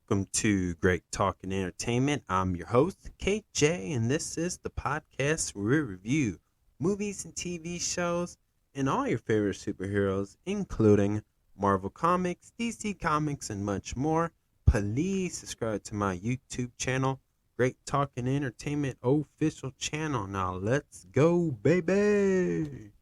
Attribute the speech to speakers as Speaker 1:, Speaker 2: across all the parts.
Speaker 1: Welcome to Great Talk and Entertainment. I'm your host, KJ, and this is the podcast where we review movies and TV shows and all your favorite superheroes, including Marvel Comics, DC Comics, and much more. Please subscribe to my YouTube channel, Great Talk and Entertainment official channel. Now let's go, baby!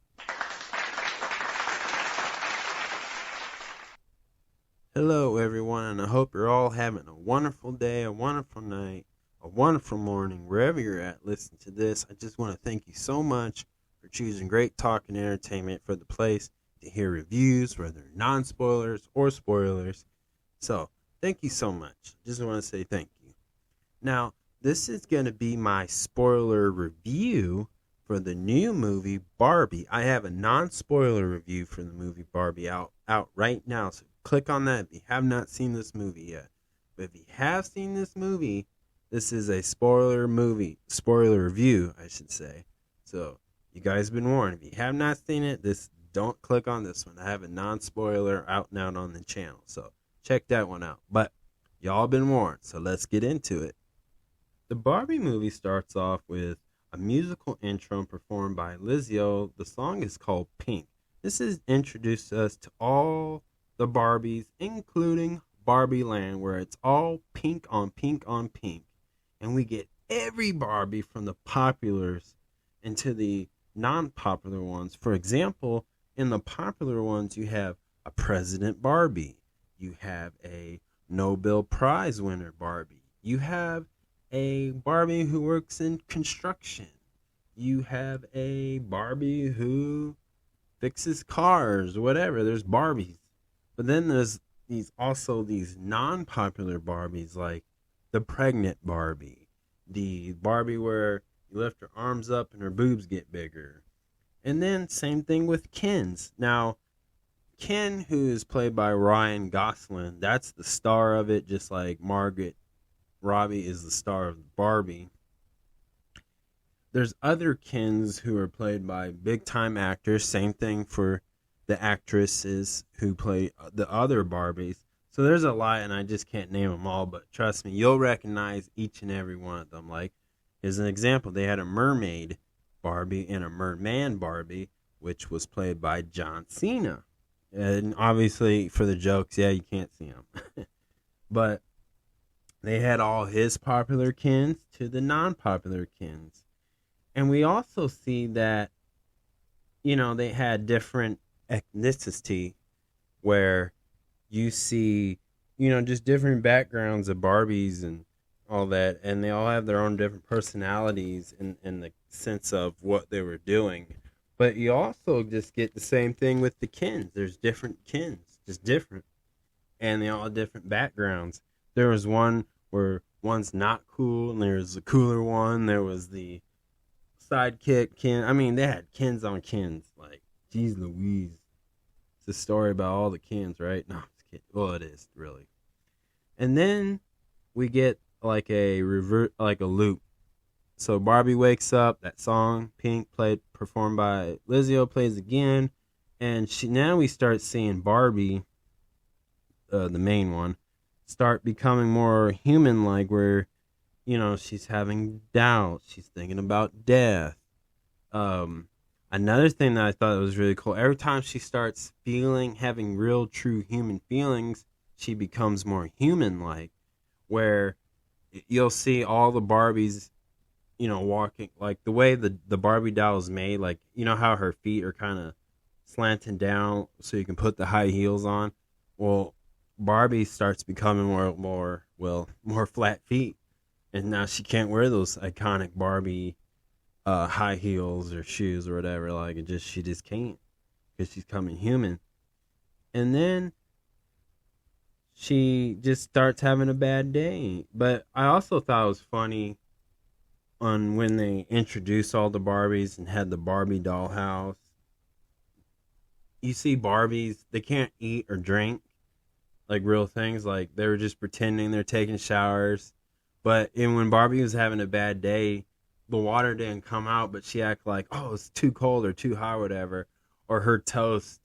Speaker 1: Hello, everyone, and I hope you're all having a wonderful day, a wonderful night, a wonderful morning, wherever you're at. Listen to this. I just want to thank you so much for choosing Great Talk and Entertainment for the place to hear reviews, whether non-spoilers or spoilers. So, thank you so much. Just want to say thank you. Now, this is going to be my spoiler review for the new movie Barbie. I have a non-spoiler review for the movie Barbie out right now, so click on that if you have not seen this movie yet. But if you have seen this movie, this is a spoiler review, I should say. So, you guys been warned. If you have not seen it, don't click on this one. I have a non-spoiler out and out on the channel. So, check that one out. But, y'all been warned, so let's get into it. The Barbie movie starts off with a musical intro performed by Lizzo. The song is called Pink. This has introduced us to all the Barbies, including Barbie Land, where it's all pink on pink on pink. And we get every Barbie from the populars into the non-popular ones. For example, in the popular ones, you have a President Barbie. You have a Nobel Prize winner Barbie. You have a Barbie who works in construction. You have a Barbie who fixes cars, whatever. There's Barbies. But then there's these non-popular Barbies, like the pregnant Barbie, the Barbie where you lift her arms up and her boobs get bigger. And then same thing with Ken's. Now, Ken, who is played by Ryan Gosling, that's the star of it, just like Margaret Robbie is the star of Barbie. There's other Kens who are played by big-time actors. Same thing for the actresses who play the other Barbies. So there's a lot, and I just can't name them all, but trust me, you'll recognize each and every one of them. Like, here's an example. They had a mermaid Barbie and a merman Barbie, which was played by John Cena. And obviously, for the jokes, yeah, you can't see him. But they had all his popular Kens to the non-popular Kens. And we also see that, they had different ethnicity where you see, just different backgrounds of Barbies and all that, and they all have their own different personalities in the sense of what they were doing. But you also just get the same thing with the Kens. There's different Kens, just different, and they all have different backgrounds. There was one where one's not cool, and there was a cooler one. There was the sidekick Ken. I mean, they had Kens on Kens, like, geez Louise. It's a story about all the Kens, right? No, I'm just kidding. Well, it is, really. And then we get like a loop. So Barbie wakes up, that song, Pink, performed by Lizzo, plays again. And now we start seeing Barbie, the main one, start becoming more human-like, where, she's having doubts. She's thinking about death. Another thing that I thought was really cool, every time she starts having real, true human feelings, she becomes more human-like, where you'll see all the Barbies, walking, like the way the Barbie doll is made, like, how her feet are kind of slanting down so you can put the high heels on? Well, Barbie starts becoming more flat feet, and now she can't wear those iconic Barbie high heels or shoes or whatever. Like, she just can't, because she's coming human. And then she just starts having a bad day. But I also thought it was funny on when they introduced all the Barbies and had the Barbie dollhouse. You see Barbies, they can't eat or drink like real things. Like, they were just pretending they're taking showers. But when Barbie was having a bad day, the water didn't come out, but she acted like, oh, it's too cold or too hot or whatever, or her toast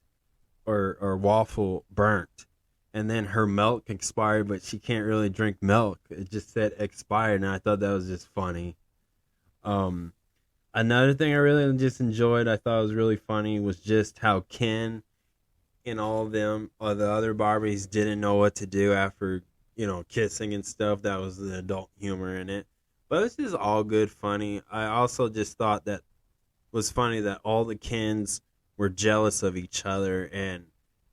Speaker 1: or waffle burnt. and then her milk expired, but she can't really drink milk. It just said expired, and I thought that was just funny. Um, Another thing I really just enjoyed, I thought was really funny, was just how Ken and all of them, or the other Barbies, didn't know what to do after, kissing and stuff. That was the adult humor in it. But this is all good, funny. I also just thought that was funny that all the Kens were jealous of each other, and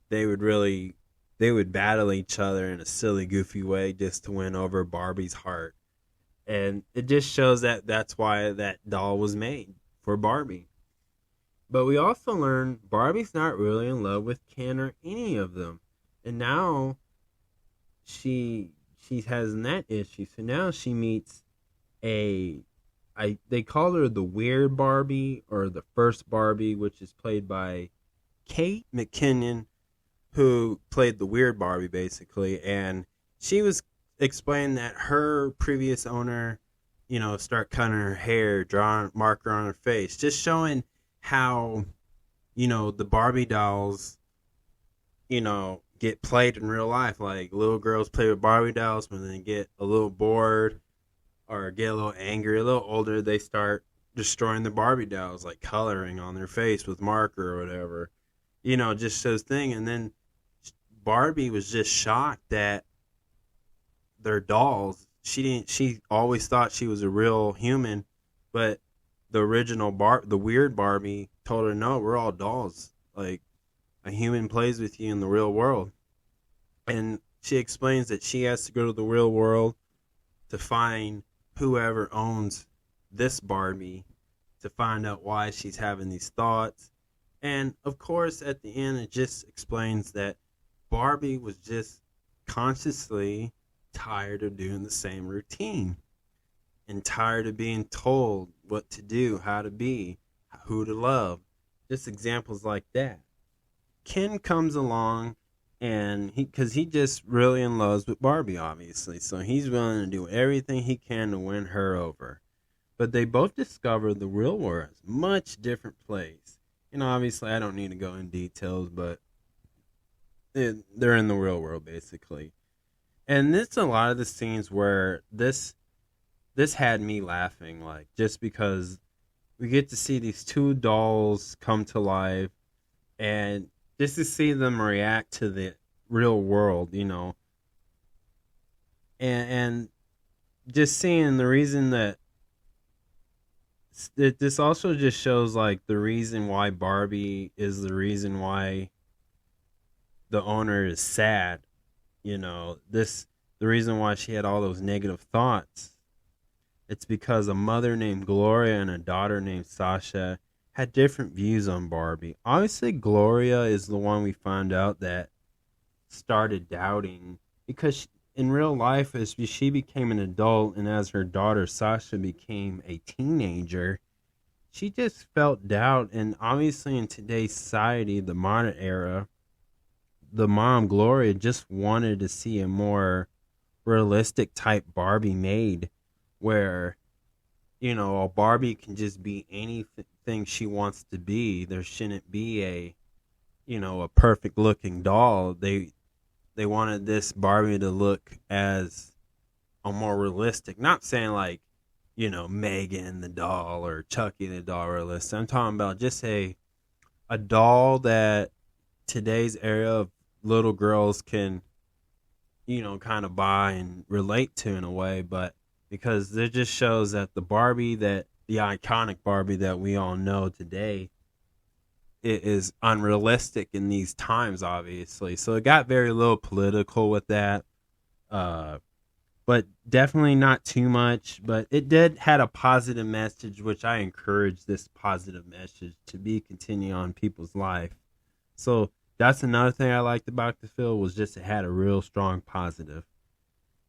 Speaker 1: they would really they would battle each other in a silly, goofy way just to win over Barbie's heart. And it just shows that that's why that doll was made, for Barbie. But we also learn Barbie's not really in love with Ken or any of them. And now she has that issue. So now she meets a they call her the weird Barbie, or the first Barbie, which is played by Kate McKinnon, who played the weird Barbie basically. And she was explaining that her previous owner, start cutting her hair, drawing marker on her face, just showing how, the Barbie dolls, get played in real life. Like, little girls play with Barbie dolls, when they get a little bored or get a little angry, a little older, they start destroying the Barbie dolls, like coloring on their face with marker or whatever. Just those things. And then Barbie was just shocked that their dolls, she always thought she was a real human, but the original the weird Barbie told her, no, we're all dolls. Like, a human plays with you in the real world. And she explains that she has to go to the real world to find whoever owns this Barbie, to find out why she's having these thoughts. And of course, at the end, it just explains that Barbie was just consciously tired of doing the same routine, and tired of being told what to do, how to be, who to love. Just examples like that. Ken comes along, and because he just really in love with Barbie, obviously, so he's willing to do everything he can to win her over. But they both discover the real world is a much different place. Obviously, I don't need to go in details, but they're in the real world, basically. And this a lot of the scenes where this had me laughing, like, just because we get to see these two dolls come to life, and just to see them react to the real world, and just seeing the reason that this also just shows, like, the reason why Barbie is the reason why the owner is sad. The reason why she had all those negative thoughts, it's because a mother named Gloria and a daughter named Sasha had different views on Barbie. Obviously, Gloria is the one we found out that started doubting, because in real life, as she became an adult and as her daughter Sasha became a teenager, she just felt doubt. And obviously, in today's society, the modern era, the mom, Gloria, just wanted to see a more realistic type Barbie made, where, a Barbie can just be anything she wants to be. There shouldn't be a perfect looking doll. They wanted this Barbie to look as a more realistic, not saying like, Megan the doll or Chucky the doll realistic. I'm talking about just a doll that today's era of little girls can, kind of buy and relate to in a way. But because it just shows that the iconic Barbie that we all know today, it is unrealistic in these times, obviously. So it got very little political with that, but definitely not too much. But it had a positive message, which I encourage this positive message to be continuing on people's life. So that's another thing I liked about the film, was just it had a real strong positive.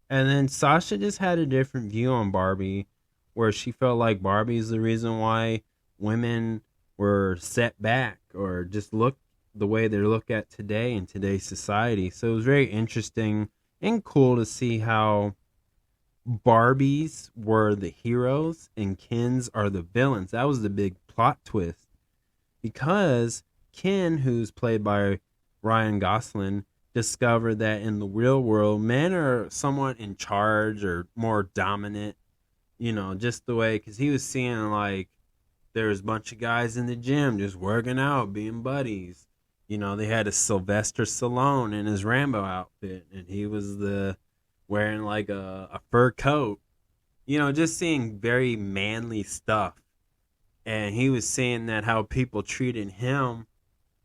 Speaker 1: And then Sasha just had a different view on Barbie, where she felt like Barbie is the reason why women were set back, or just look the way they're looked at today in today's society. So it was very interesting and cool to see how Barbies were the heroes and Kens are the villains. That was the big plot twist, because Ken, who's played by Ryan Gosling, discover that in the real world, men are somewhat in charge or more dominant, just the way, because he was seeing like there was a bunch of guys in the gym just working out, being buddies. They had a Sylvester Stallone in his Rambo outfit, and he was the wearing like a fur coat. Just seeing very manly stuff, and he was seeing that how people treated him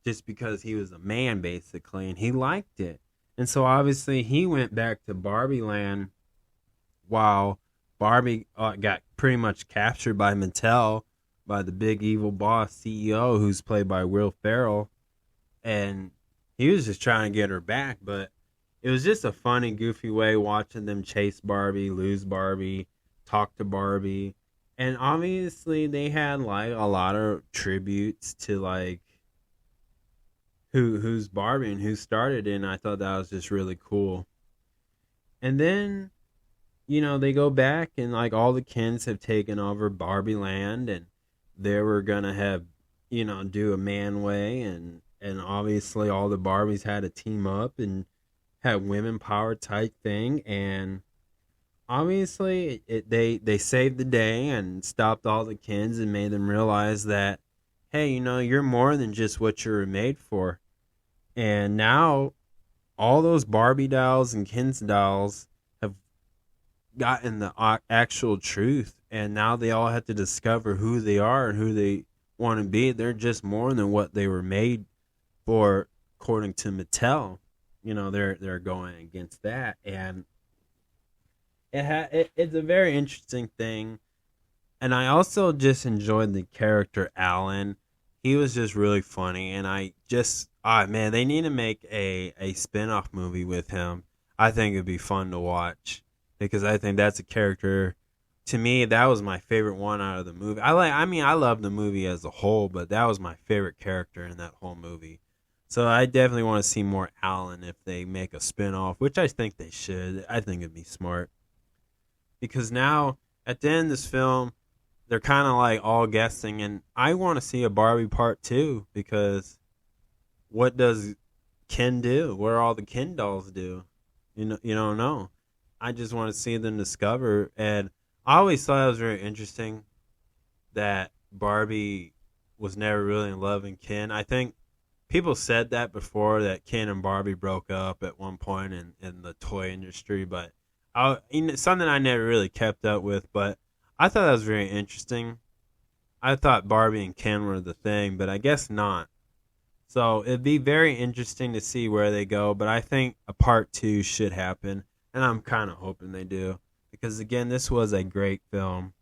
Speaker 1: just because he was a man, basically, and he liked it. And so obviously he went back to Barbie Land while Barbie got pretty much captured by Mattel, by the big evil boss CEO, who's played by Will Ferrell, and he was just trying to get her back. But it was just a funny, goofy way watching them chase Barbie, lose Barbie, talk to Barbie, and obviously they had like a lot of tributes to like who's Barbie and who started it, and I thought that was just really cool. And then they go back and like all the Kens have taken over Barbie Land, and they were gonna have do a man way, and obviously all the Barbies had to team up and have women power type thing, and obviously they saved the day and stopped all the Kens and made them realize that, hey, you're more than just what you were made for. And now all those Barbie dolls and Ken's dolls have gotten the actual truth, and now they all have to discover who they are and who they want to be. They're just more than what they were made for, according to Mattel. They're going against that, and it's a very interesting thing. And I also just enjoyed the character Alan. He was just really funny, and man, they need to make a spin-off movie with him. I think it'd be fun to watch, because I think that's a character, to me, that was my favorite one out of the movie. I love the movie as a whole, but that was my favorite character in that whole movie. So I definitely want to see more Alan if they make a spin-off, which I think they should. I think it'd be smart. Because now, at the end of this film, they're kind of like all guessing, and I want to see a Barbie part 2, because what does Ken do? What do all the Ken dolls do? You don't know. I just want to see them discover, and I always thought it was very interesting that Barbie was never really in love with Ken. I think people said that before, that Ken and Barbie broke up at one point in the toy industry, but something I never really kept up with, but I thought that was very interesting. I thought Barbie and Ken were the thing, but I guess not. So it'd be very interesting to see where they go, but I think a part 2 should happen, and I'm kind of hoping they do, because again, this was a great film.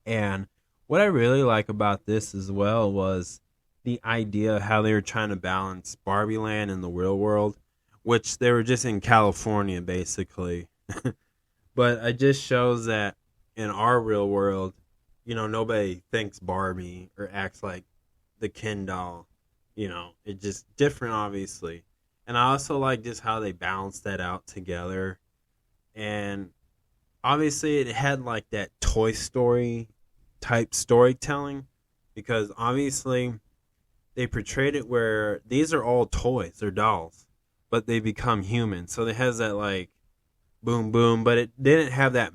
Speaker 1: And what I really like about this as well was the idea of how they were trying to balance Barbie Land and the real world, which they were just in California basically. But it just shows that in our real world, nobody thinks Barbie or acts like the Ken doll. It's just different, obviously. And I also like just how they balanced that out together. And obviously, it had like that Toy Story type storytelling, because obviously they portrayed it where these are all toys, they're dolls, but they become human. So it has that like boom boom, but it didn't have that.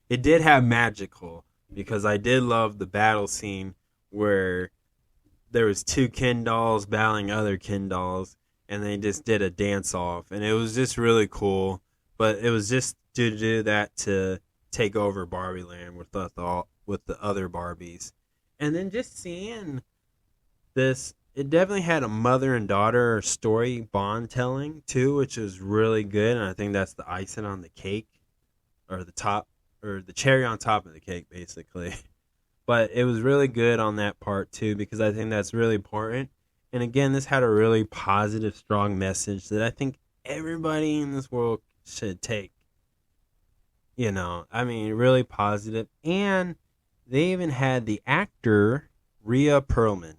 Speaker 1: It did have magical, because I did love the battle scene where there was 2 Ken dolls battling other Ken dolls, and they just did a dance off, and it was just really cool. But it was just to do that to take over Barbie Land with the other Barbies, and then just seeing this, it definitely had a mother and daughter story bond telling too, which was really good, and I think that's the icing on the cake, or the top, or the cherry on top of the cake, basically. But it was really good on that part too, because I think that's really important. And again, this had a really positive, strong message that I think everybody in this world should take. Really positive. And they even had the actor Rhea Perlman,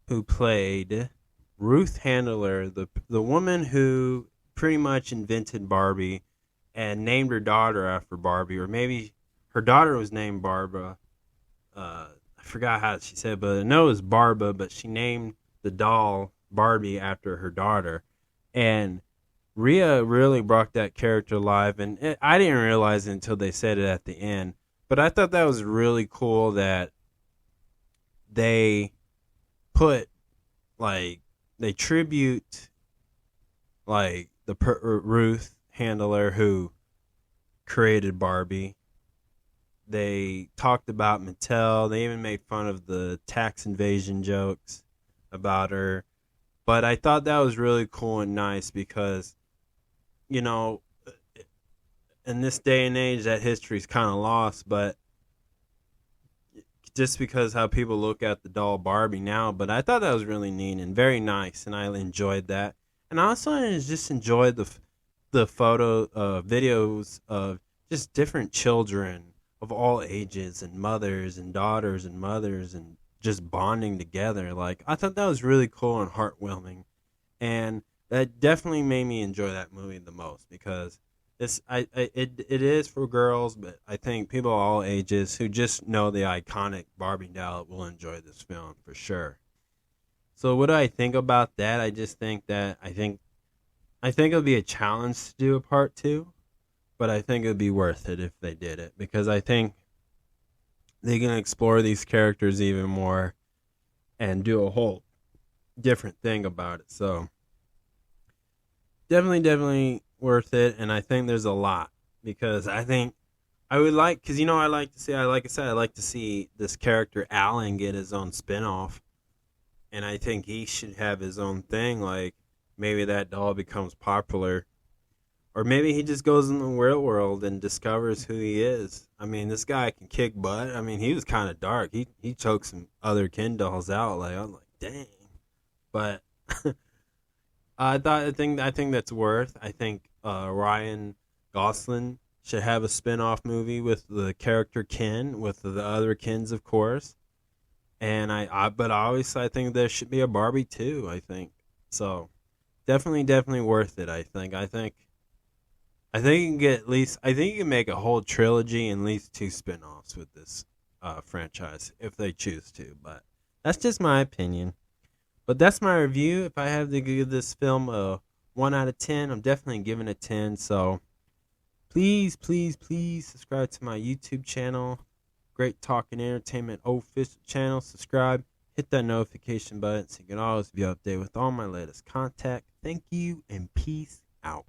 Speaker 1: who played Ruth Handler, the woman who pretty much invented Barbie and named her daughter after Barbie, or maybe her daughter was named Barbara. I forgot how she said, but I know it was Barba, but she named the doll Barbie after her daughter. And Rhea really brought that character alive, and I didn't realize it until they said it at the end. But I thought that was really cool that they put like they tribute like Ruth Handler who created Barbie. They talked about Mattel. They even made fun of the tax invasion jokes about her. But I thought that was really cool and nice because, you know, in this day and age, that history is kind of lost. But just because how people look at the doll Barbie now, but I thought that was really neat and very nice, and I enjoyed that. And I also just enjoyed the photo videos of just different children of all ages and mothers and daughters and mothers and just bonding together. Like I thought that was really cool and heartwarming, and that definitely made me enjoy that movie the most because it is for girls, but I think people of all ages who just know the iconic Barbie doll will enjoy this film for sure. So what do I think about that? I just think that I think it'll be a challenge to do a part two, but I think it would be worth it if they did it because I think they can explore these characters even more and do a whole different thing about it. So definitely worth it, and I think there's a lot because I think I would like because I like to see like I said I like to see this character Alan get his own spinoff, and I think he should have his own thing. Like maybe that doll becomes popular, or maybe he just goes in the real world and discovers who he is. I mean, this guy can kick butt. I mean, he was kind of dark. He choked some other Ken dolls out. Like I'm like, dang. But I think that's worth. I think Ryan Gosling should have a spin-off movie with the character Ken, with the other Kens, of course. And but obviously I think there should be a Barbie too. I think so. Definitely worth it. I think you can get at least. I think you can make a whole trilogy and at least two spin-offs with this franchise if they choose to. But that's just my opinion. But that's my review. If I have to give this film a 1 out of 10, I'm definitely giving it 10. So please subscribe to my YouTube channel, Great Talk and Entertainment official channel. Subscribe, hit that notification button so you can always be updated with all my latest content. Thank you and peace out.